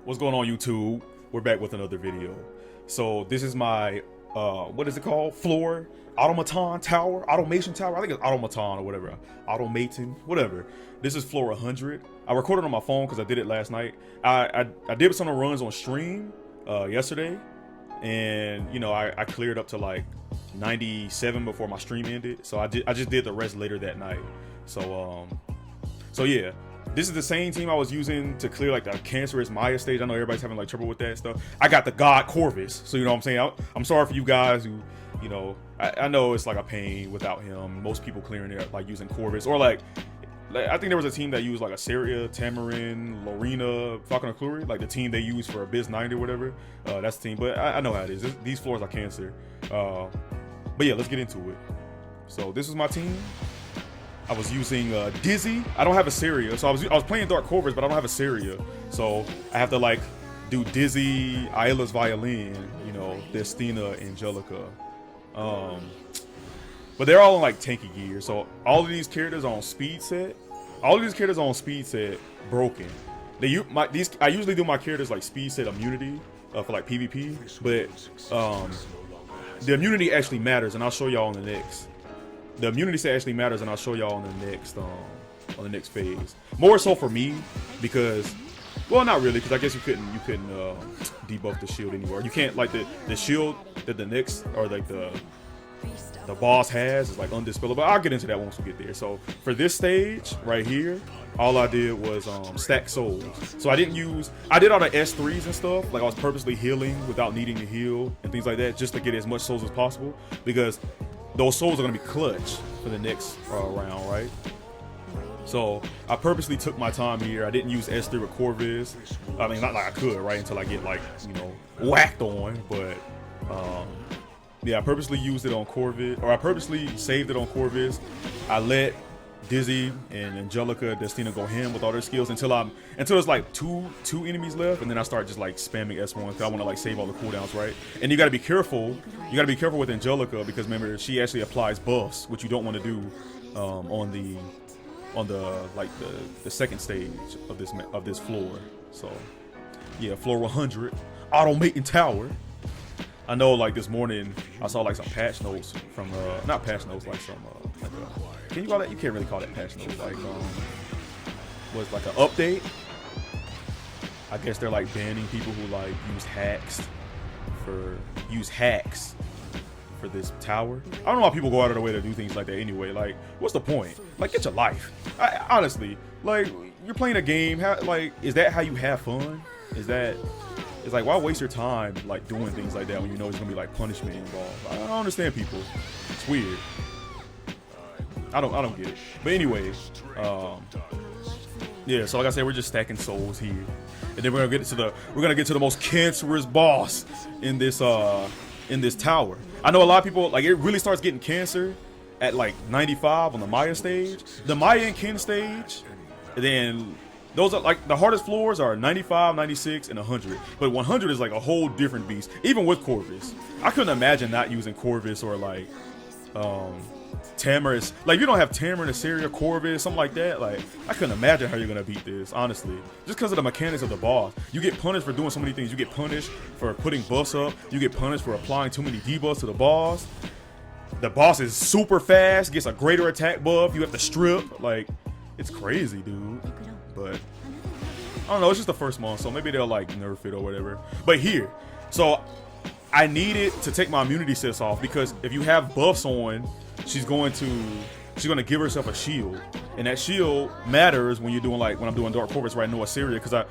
What's going on, YouTube? We're back with another video. So this is my what is it called? Floor Automaton tower, automation tower. I think it's Automaton or whatever. Automaton, whatever. This is floor 100. I recorded on my phone because I did it last night. I did some of the runs on stream yesterday, and you know I cleared up to like 97 before my stream ended. So I just did the rest later that night. So yeah. This is the same team I was using to clear like the cancerous Maya stage. I know everybody's having like trouble with that stuff. I got the God Corvus, so you know what I'm saying. I'm sorry for you guys who, you know, I know it's like a pain without him. Most people clearing it like using Corvus, or like I think there was a team that used like Assyria, Tamarin, Lorena, Falcon Clury, like the team they used for Abyss 90 or whatever. That's the team, but I know how it is. These floors are cancer. But yeah, let's get into it. So this is my team. I was using Dizzy. I don't have Assyria, so I was playing Dark Corvus, but I don't have Assyria, so I have to like do Dizzy, Ayla's Violin, you know, Destina, Angelica. But they're all in like tanky gear, so all of these characters are on speed set. All of these characters are on speed set broken. I usually do my characters like speed set immunity for like PvP, but the immunity actually matters, and I'll show y'all on the next. The immunity set actually matters, and I'll show y'all on the next phase. More so for me, because, well, not really, because I guess you couldn't debuff the shield anymore. You can't, like the shield that the next, or like the boss has is like undispellable. I'll get into that once we get there. So for this stage right here, all I did was stack souls. So I did all the S3s and stuff. Like I was purposely healing without needing to heal and things like that, just to get as much souls as possible, because those souls are going to be clutch for the next round, right? So I purposely took my time here. I didn't use S3 with Corvus. I mean, not like I could, right? Until I get like, you know, whacked on. But yeah, I purposely used it on Corvus, or I purposely saved it on Corvus. I let Dizzy and Angelica, Destina go ham with all their skills until it's like two enemies left, and then I start just like spamming S1 because I want to like save all the cooldowns, right? And you got to be careful. You got to be careful with Angelica, because remember, she actually applies buffs, which you don't want to do on the second stage of this floor. So yeah, floor 100, Automaton tower. I know, like this morning, I saw like some patch notes from not patch notes, like some can you call that? You can't really call that patch notes. Like was like an update. I guess they're like banning people who like use hacks for this tower. I don't know why people go out of their way to do things like that anyway. Like, what's the point? Like, get your life. Honestly, like, you're playing a game. Like, is that how you have fun? It's like, why waste your time like doing things like that when you know there's gonna be like punishment involved? I don't understand people. It's weird. I don't get it. But anyway, yeah. So like I said, we're just stacking souls here, and then we're gonna get to the most cancerous boss in this tower. I know a lot of people, like, it really starts getting cancer at like 95 on the Maya stage, the Maya and Ken stage, and then those are like the hardest floors are 95, 96, and 100. But 100 is like a whole different beast. Even with Corvus, I couldn't imagine not using Corvus or like Tamaris. Like, if you don't have Tamarin, Assyria, Corvus, something like that, like I couldn't imagine how you're gonna beat this, honestly. Just because of the mechanics of the boss. You get punished for doing so many things. You get punished for putting buffs up. You get punished for applying too many debuffs to the boss. The boss is super fast, gets a greater attack buff. You have to strip. Like, it's crazy, dude. But I don't know, it's just the first month, so maybe they'll like nerf it or whatever. But here, so I needed to take my immunity sets off, because if you have buffs on, she's going to give herself a shield, and that shield matters when you're doing, like, when I'm doing Dark Corvus, right? No Assyria, because I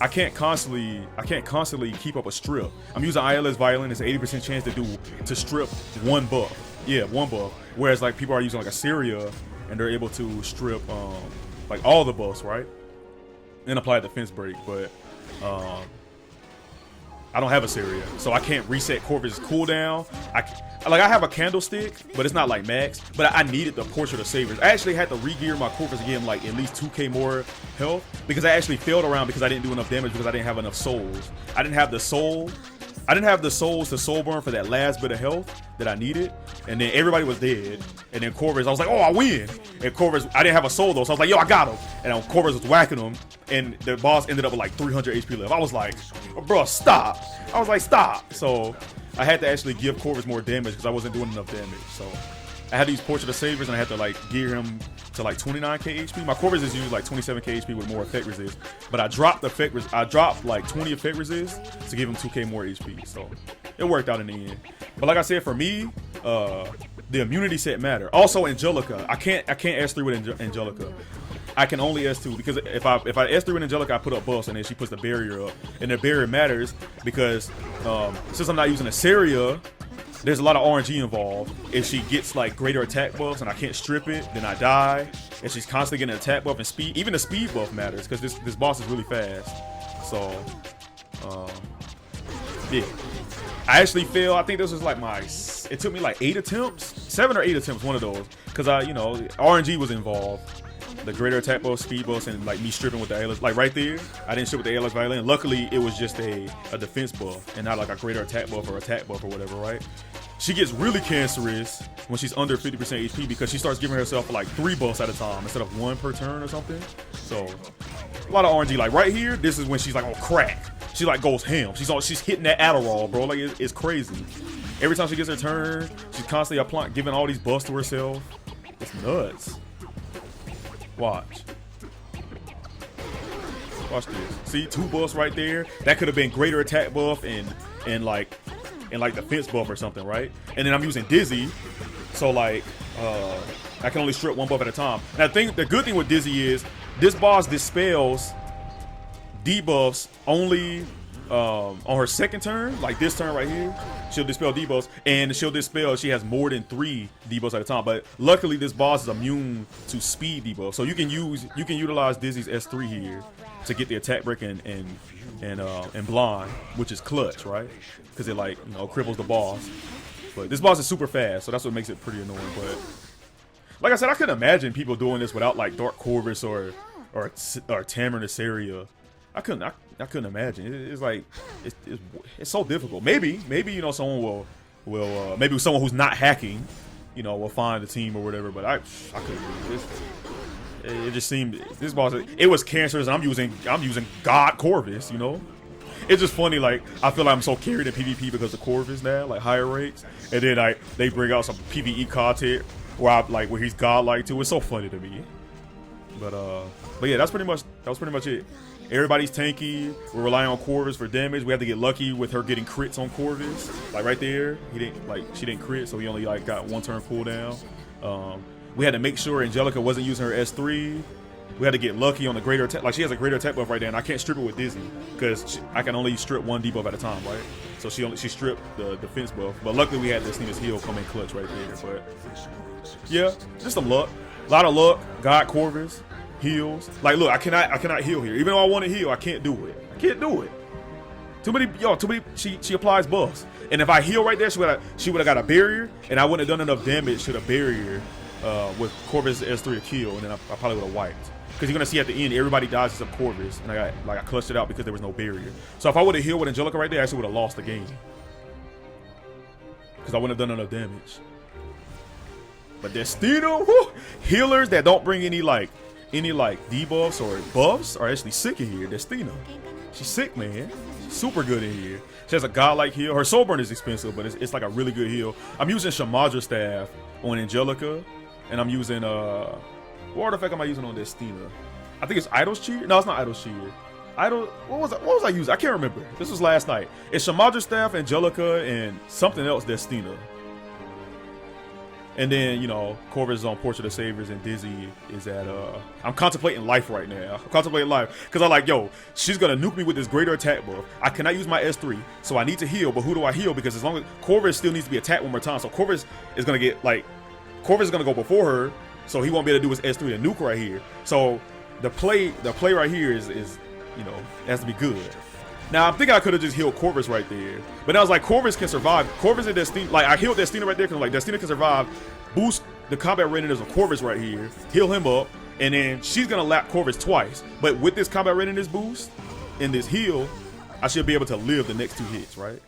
can't constantly keep up a strip. I'm using Ayla's Violin. It's an 80% chance to strip one buff. Yeah, one buff. Whereas like people are using like Assyria, and they're able to strip like all the buffs, right? And apply a defense break, but I don't have Assyria, so I can't reset Corvus' cooldown. I have a candlestick, but it's not like max. But I needed the Portrait of Saviors. I actually had to re-gear my Corvus again, like at least 2k more health, because I actually failed around because I didn't do enough damage, because I didn't have enough souls. I didn't have the souls to soul burn for that last bit of health that I needed, and then everybody was dead. And then Corvus, I was like, oh, I win. And Corvus, I didn't have a soul though, so I was like, yo, I got him. And then Corvus was whacking him, and the boss ended up with like 300 HP left. I was like, bro, stop. I was like, stop. So I had to actually give Corvus more damage because I wasn't doing enough damage. So I had these Portrait of Saviors, and I had to like gear him to like 29k HP. My Corvus is usually like 27k HP with more effect resist, but I dropped like 20 effect resist to give him 2k more HP. So it worked out in the end. But like I said, for me, the immunity set matter. Also, Angelica, I can't S3 with Angelica. I can only S2 because if I S3 with Angelica, I put up buffs, and then she puts the barrier up, and the barrier matters because since I'm not using a Saria, there's a lot of RNG involved. If she gets like greater attack buffs and I can't strip it, then I die. And she's constantly getting an attack buff and speed. Even the speed buff matters because this boss is really fast. So, yeah. I actually failed. I think this was like it took me like 8 attempts, 7 or 8 attempts, one of those. Because RNG was involved. The greater attack buff, speed buffs, and like me stripping with the ALS. Like right there, I didn't strip with the ALS violin. Luckily, it was just a defense buff and not like a greater attack buff or attack buff or whatever, right? She gets really cancerous when she's under 50% HP because she starts giving herself like 3 buffs at a time instead of 1 per turn or something. So a lot of RNG. Like right here, this is when she's like on crack. She like goes ham. She's hitting that Adderall, bro. Like it's crazy. Every time she gets her turn, she's constantly giving all these buffs to herself. It's nuts. Watch this. See, 2 buffs right there. That could have been greater attack buff and like defense buff or something, right? And then I'm using Dizzy, so like I can only strip 1 buff at a time. And the good thing with Dizzy is this boss dispels debuffs only on her second turn, like this turn right here. She'll dispel debuffs, and she has more than 3 debuffs at a time. But luckily, this boss is immune to speed debuffs, so you can utilize Dizzy's S3 here to get the attack break and blind, which is clutch, right? Because it like cripples the boss. But this boss is super fast, so that's what makes it pretty annoying. But like I said, I couldn't imagine people doing this without like Dark Corvus or Tamarin or Saria. I couldn't imagine. It's like it's so difficult. Maybe someone will maybe someone who's not hacking, will find the team or whatever. But I couldn't do this. It just seemed this boss. It was cancerous. And I'm using God Corvus. It's just funny. Like I feel like I'm so carried in PvP because of Corvus now, like higher rates, and then they bring out some PvE content where he's godlike too. It's so funny to me. But yeah, that was pretty much it. Everybody's tanky. We're relying on Corvus for damage. We have to get lucky with her getting crits on Corvus. Like right there, she didn't crit, so he only got 1 turn cooldown. We had to make sure Angelica wasn't using her S3. We had to get lucky on the greater attack. Like she has a greater attack buff right there, and I can't strip it with Dizzy because I can only strip 1 debuff at a time, right? So she stripped the defense buff. But luckily we had this Nina's heal come in clutch right there. But yeah, just some luck. A lot of luck. God Corvus. Heals. Like look, I cannot heal here. Even though I want to heal, I can't do it. Too many she applies buffs. And if I heal right there, she would have got a barrier, and I wouldn't have done enough damage to the barrier with Corvus S3 to kill, and then I probably would have wiped. Because you're gonna see at the end everybody dies except Corvus, and I clutched it out because there was no barrier. So if I would have healed with Angelica right there, I actually would have lost the game. Because I wouldn't have done enough damage. But Destino, whew, healers that don't bring any debuffs or buffs are actually sick in here. Destino, she's sick, man. She's super good in here. She has a godlike heal. Her soul burn is expensive, but it's like a really good heal. I'm using Shamadra staff on Angelica, and I'm using what artifact am I using on Destino? I think it's Idol's Cheer. No, it's not Idol's Cheer. What was I using? I can't remember. This was last night. It's Shamadra staff, Angelica, and something else Destino. And then, Corvus is on Portrait of Saviors, and Dizzy is at, I'm contemplating life right now. I'm contemplating life. Because I'm like, yo, she's going to nuke me with this greater attack buff. I cannot use my S3, so I need to heal. But who do I heal? Because as long as Corvus still needs to be attacked 1 more time. So Corvus is going to Corvus is going to go before her, so he won't be able to do his S3 and nuke right here. So the play right here is has to be good. Now, I'm thinking I could have just healed Corvus right there. But I was like, Corvus can survive. Corvus and Destino, I healed Destino right there because Destino can survive, boost the combat readiness of Corvus right here, heal him up, and then she's going to lap Corvus twice. But with this combat readiness boost and this heal, I should be able to live the next 2 hits, right?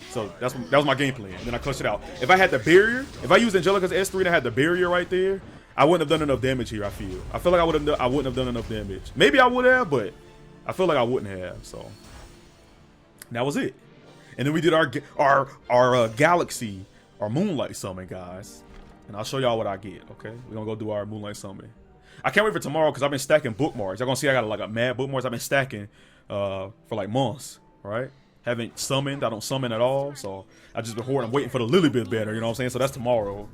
So that was my game plan. Then I clutched it out. If I had the barrier, if I used Angelica's S3 and I had the barrier right there, I wouldn't have done enough damage here. I feel like I wouldn't have done enough damage. Maybe I would have, but I feel like I wouldn't have. So that was it. And then we did our Galaxy, our Moonlight Summon, guys. And I'll show y'all what I get. Okay, we're gonna go do our Moonlight Summon. I can't wait for tomorrow because I've been stacking bookmarks. Y'all gonna see I got like a mad bookmarks I've been stacking for like months, right? Haven't summoned. I don't summon at all, so I just been hoarding. I'm waiting for the Lily bit better. You know what I'm saying? So that's tomorrow.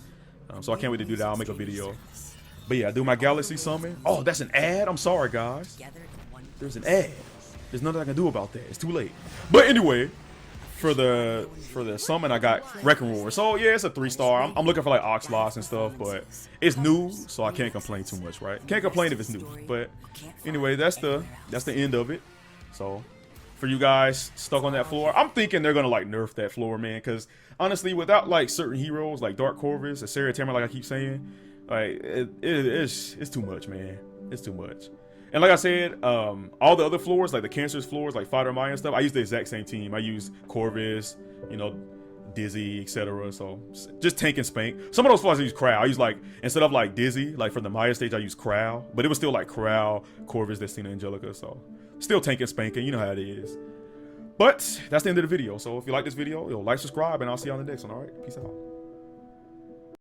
So I can't wait to do that. I'll make a video. But yeah, I do my Galaxy summon. Oh, that's an ad. I'm sorry, guys. There's an ad. There's nothing I can do about that. It's too late. But anyway, for the summon, I got Wrecking Roar. So yeah, it's a 3-star. I'm looking for like Oxlots and stuff, but it's new, so I can't complain too much, right? Can't complain if it's new. But anyway, that's the end of it. So for you guys stuck on that floor, I'm thinking they're gonna like nerf that floor, man, because honestly, without like certain heroes like Dark Corvus or Sarah Tamer, like I keep saying, like it's too much, man. It's too much. And like I said, all the other floors, like the Cancerous floors, like Fighter Maya and stuff, I use the exact same team. I use Corvus, you know, Dizzy, etc. So just tank and spank. Some of those floors I use Crow. I use like, instead of like Dizzy, like for the Maya stage, I use Crow, but it was still like Crow, Corvus, Destina, Angelica. So still tank and spanking, you know how it is. But that's the end of the video. So if you like this video, like, subscribe, and I'll see you on the next one. All right, peace out.